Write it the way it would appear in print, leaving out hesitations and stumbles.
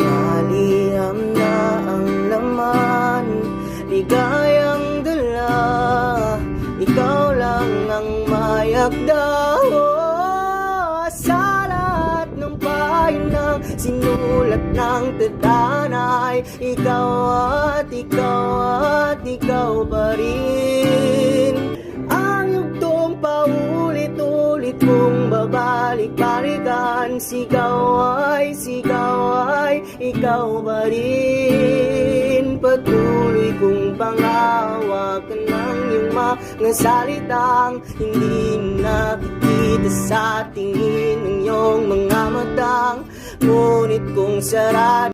Maliham na ang laman, ligayang dala, ikaw lang ang mayakda. Sa lahat ng pahinang sinulat ng tatanay, ikaw at ikaw at ikaw pa rin. Ang yugtong paulit-ulit mong babalik-balikan, sigaw ay ikaw pa rin. Patuloy kong panghawakan ng iyong mga salitang hindi nakikita sa tingin ng iyong mga matang, ngunit kung sarado